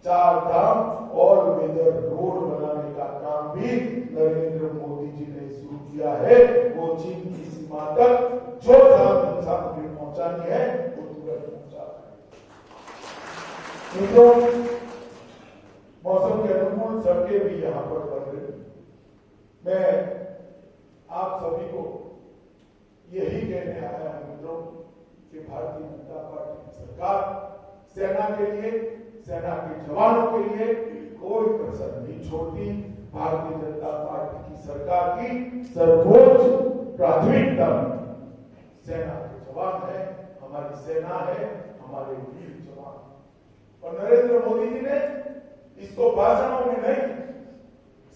चार धाम और weather road बनाने का काम भी नरेंद्र मोदी जी ने शुरू किया है। वो चीन की सीमा तक जो सामग्री पहुंचानी है वो तुरंत पहुंचा है। तो मौसम के अनुकूल सड़कें भी यहाँ पर बन रही। मैं आप सभी को यही कहने आया हूं मित्रों कि भारतीय जनता पार्टी की सरकार सेना के लिए, सेना के जवानों के लिए कोई कसर नहीं छोड़ती। भारतीय जनता पार्टी की सरकार की सर्वोच्च प्राथमिकता सेना के जवान है, हमारी सेना है, हमारे वीर जवान। और नरेंद्र मोदी जी ने इसको भाषणों में नहीं,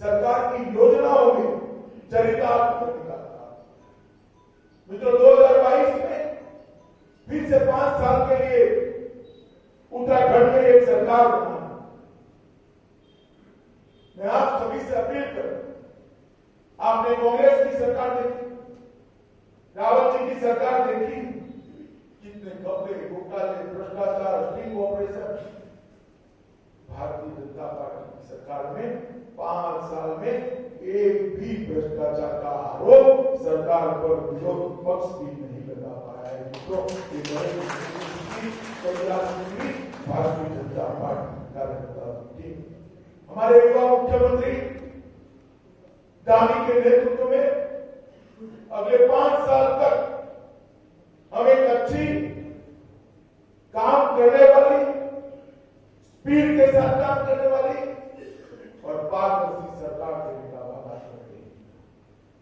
सरकार की योजनाओं में चरितार्थ कर दिखाया। मित्रों 2022 में फिर से 5 साल के लिए उत्तराखंड में एक सरकार बनाना। मैं आप सभी से अपील कर, आपने कांग्रेस की सरकार देखी, रावत जी की सरकार देखी, कितने घपले, घोटाले, भ्रष्टाचार, sting operation. Bharatiya Janata party की सरकार में 5 साल में एक भी भ्रष्टाचार का आरोप सरकार पर विरोध पक्ष भी नहीं लगा पाया है। तो भारतीय जनता पार्टी कार्यकर्ता टीम, हमारे युवा मुख्यमंत्री दानी के नेतृत्व में अगले 5 साल तक हम एक अच्छी काम करने वाली, स्पीड के साथ काम करने वाली और पारदर्शी सरकार देने का वादा करते हैं।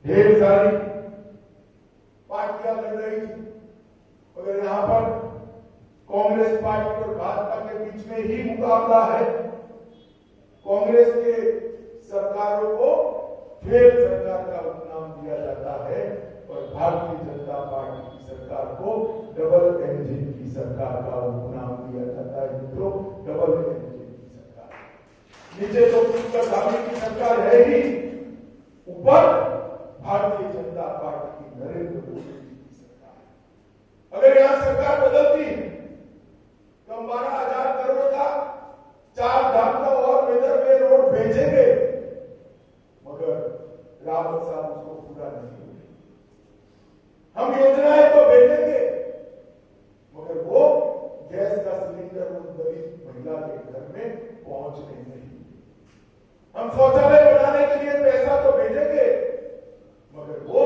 ढेर सारी पार्टियां लड़ रही थी, अगर यहां पर कांग्रेस पार्टी और भाजपा के बीच में ही मुकाबला है। कांग्रेस के सरकारों को फेल सरकार का उपनाम दिया जाता है और भारतीय जनता पार्टी की सरकार को डबल इंजन की सरकार का उपनाम दिया जाता है। मित्रों, डबल इंजन की सरकार, नीचे तो पुष्कर की सरकार है ही, ऊपर भारतीय जनता पार्टी की नरेंद्र मोदी की सरकार। अगर यहां सरकार बदलती तो हम 12,000 करोड़ का 4 धाम का और वेदर में रोड भेजेंगे, मगर रावत साहब उसको पूरा नहीं करेंगे। हम योजनाएं तो भेजेंगे, मगर वो गैस का सिलेंडर उस गरीब महिला के घर में पहुंचने नहीं। हम शौचालय बनाने के लिए पैसा तो भेजेंगे, मगर वो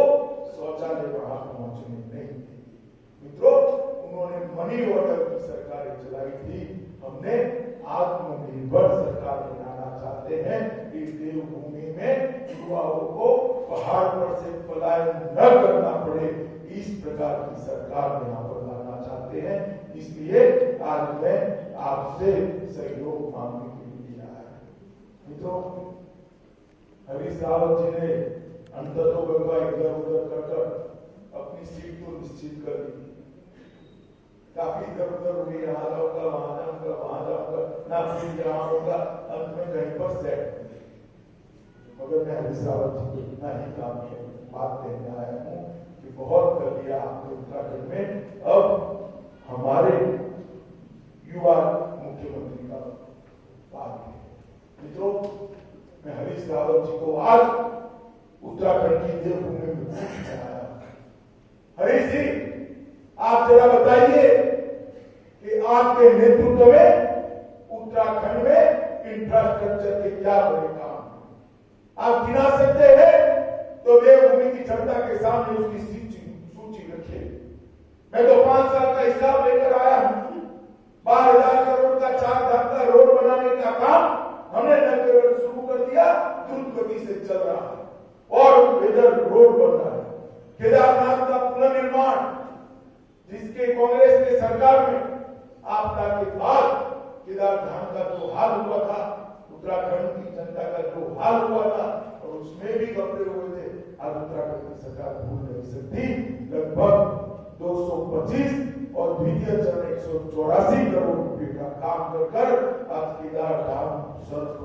शौचालय वहां पहुंचने नहीं। मित्रों, उन्होंने मनी ऑर्डर की सरकारें चलाई थी, हमने आत्मनिर्भर सरकार बनाना चाहते हैं कि देवभूमि में युवाओं को पहाड़ पर से पलायन न करना पड़े, इस प्रकार की सरकार यहाँ पर लाना चाहते हैं। इसलिए आज मैं आपसे सहयोग मांगने के लिए आया। मित्रों, हरीश रावत जी ने अंततः गंगा इधर उधर कर अपनी सीट को निश्चित कर दी। काफी इधर उधर हुई, यहाँ जाऊंगा, वहां जाऊंगा, वहां जाऊंगा, ना फिर यहाँ होगा, अंत में कहीं पर सेट। मगर मैं हरीश रावत जी को इतना ही काम बात कहने आया हूँ कि बहुत कर दिया आपने उत्तराखंड में, अब हमारे युवा मुख्यमंत्री का बात है। मित्रों, मैं हरीश रावत जी को आज उत्तराखंड की देवभूमि में पूछने आया। हरीश जी, आप जरा बताइए कि आपके नेतृत्व में उत्तराखंड में इंफ्रास्ट्रक्चर के क्या बड़े काम आप गिना सकते हैं तो देवभूमि की जनता के सामने उसकी सूची रखिए। मैं तो 5 साल का हिसाब लेकर आया हूं। 12,000 करोड़ का 4 धाम का रोड बनाने का काम हमने न केवल शुरू कर दिया, द्रुत गति से चल रहा है और इधर रोड बन रहा है। केदारनाथ का पुनर्निर्माण, जिसके कांग्रेस के सरकार में आपदा के बाद केदारनाथ का जो हाल हुआ था, उत्तराखंड की जनता का जो हाल हुआ था और उसमें भी घपले हुए थे, आज उत्तराखंड की सरकार भूल नहीं सकती। लगभग 225 और द्वितीय चरण 184 करोड़ रुपए का काम कर आज केदारनाथ सड़क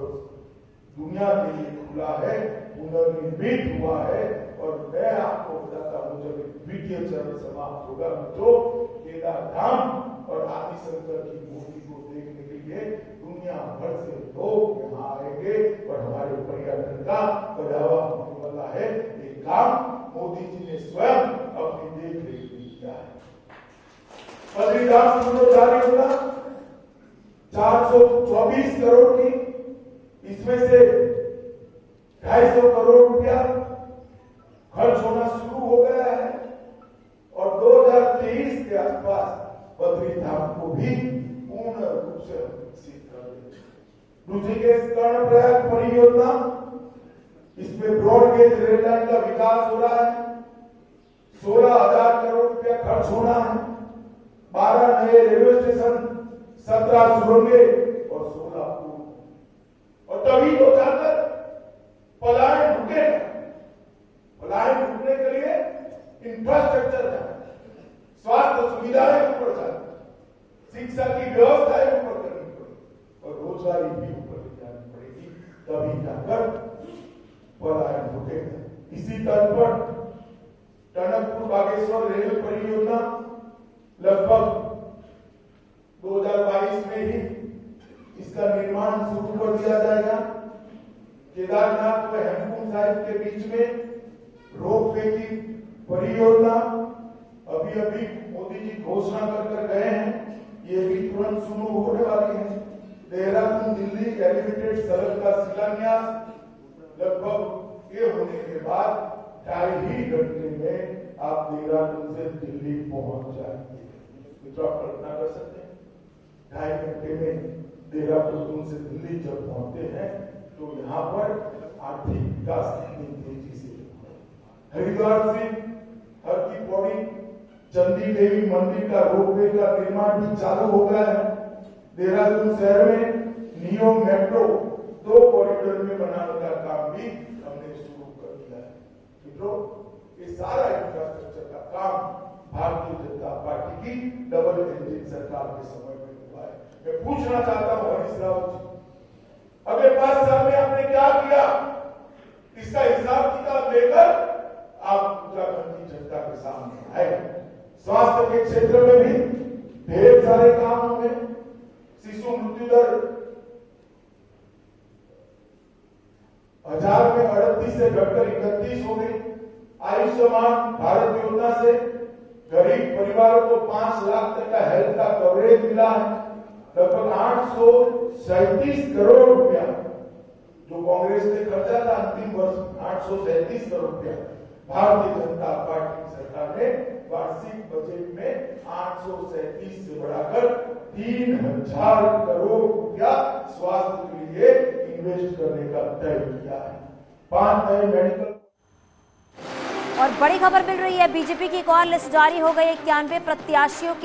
दुनिया के लिए खुला है, पुनर्निर्मित हुआ है। और मैं आपको बताता हूं, जब द्वितीय चरण समाप्त होगा मित्रों, केदारधाम और आदि शंकर की मूर्ति को देखने के लिए दुनिया भर से होंगे और हमारे पर्यटन का बढ़ावा होने वाला है। ये काम मोदी जी ने स्वयं अपनी देख-रेख में किया है। बद्रीधाम पुनरुद्धार योजना 424 करोड़ की, इसमें से 250 करोड़ रुपया खर्च होना शुरू हो गया है और 2023 के आसपास बद्रीधाम को भी पूर्ण रूप से विकसित कर देंगे। ऋषिकेश कर्णप्रयाग परियोजना, इसमें ब्रॉडगेज रेल लाइन का विकास हो रहा है। 16,000 करोड़ रुपया खर्च होना है। 12 नए रेलवे स्टेशन, 17 सुरंगें और 16 पुल। और तभी तो जाकर पलायन रुकेगा। पलायन रुकने के लिए इंफ्रास्ट्रक्चर है, स्वास्थ्य सुविधाएं ऊपर जाए, शिक्षा की व्यवस्थाएं ऊपर करनी पड़ेगी और रोजगारी भी ऊपर ले जानी पड़ेगी, तभी जाकर पलायन रुकेगा। इसी तर्ज पर टनकपुर बागेश्वर रेल परियोजना लगभग 2022 में ही इसका निर्माण शुरू कर दिया जाएगा। केदारनाथ व हेमकुंड साहिब के बीच में रोपवे की परियोजना अभी मोदी जी घोषणा कर गए हैं, ये भी तुरंत शुरू होने वाली है। देहरादून दिल्ली एलिवेटेड सड़क का शिलान्यास लगभग ये होने के बाद 2.5 घंटे में आप देहरादून से दिल्ली पहुंच जाएंगे। मित्रों, आप कल्पना कर सकते हैं 2.5 घंटे में देहरादून से दिल्ली जब पहुंचते हैं तो यहाँ पर आर्थिक विकास कितनी तेजी से। हरिद्वार से हर की पौड़ी चंदी देवी मंदिर का रोपवे का निर्माण भी चालू हो गया है। देहरादून शहर में नियो मेट्रो 2 कॉरिडोर में बनाने का काम भी हमने शुरू कर दिया है। मित्रों, ये सारा इंफ्रास्ट्रक्चर का काम भारतीय जनता पार्टी की डबल इंजन सरकार के समय में हुआ है। मैं पूछना चाहता हूं हरीश रावत जी, अगले 5 साल में आपने क्या किया, इसका हिसाब किताब लेकर आप उत्तराखंड की जनता के सामने आए। स्वास्थ्य के क्षेत्र में भी ढेर सारे काम होंगे। शिशु मृत्यु दर 1000 में 38 से घटकर 31 हो गई। आयुष्मान भारत योजना से गरीब परिवारों को 5 लाख तक का हेल्थ का कवरेज मिला है। लगभग 837 करोड़ रुपया जो कांग्रेस ने खर्चा था अंतिम वर्ष, 837 करोड़ रुपया भारतीय जनता पार्टी की सरकार ने वार्षिक बजट में 837 से बढ़ाकर 3000 करोड़ रुपया स्वास्थ्य के लिए इन्वेस्ट करने का तय किया है। 5 नए मेडिकल। और बड़ी खबर मिल रही है, बीजेपी की एक और लिस्ट जारी हो गई। 91 प्रत्याशियों के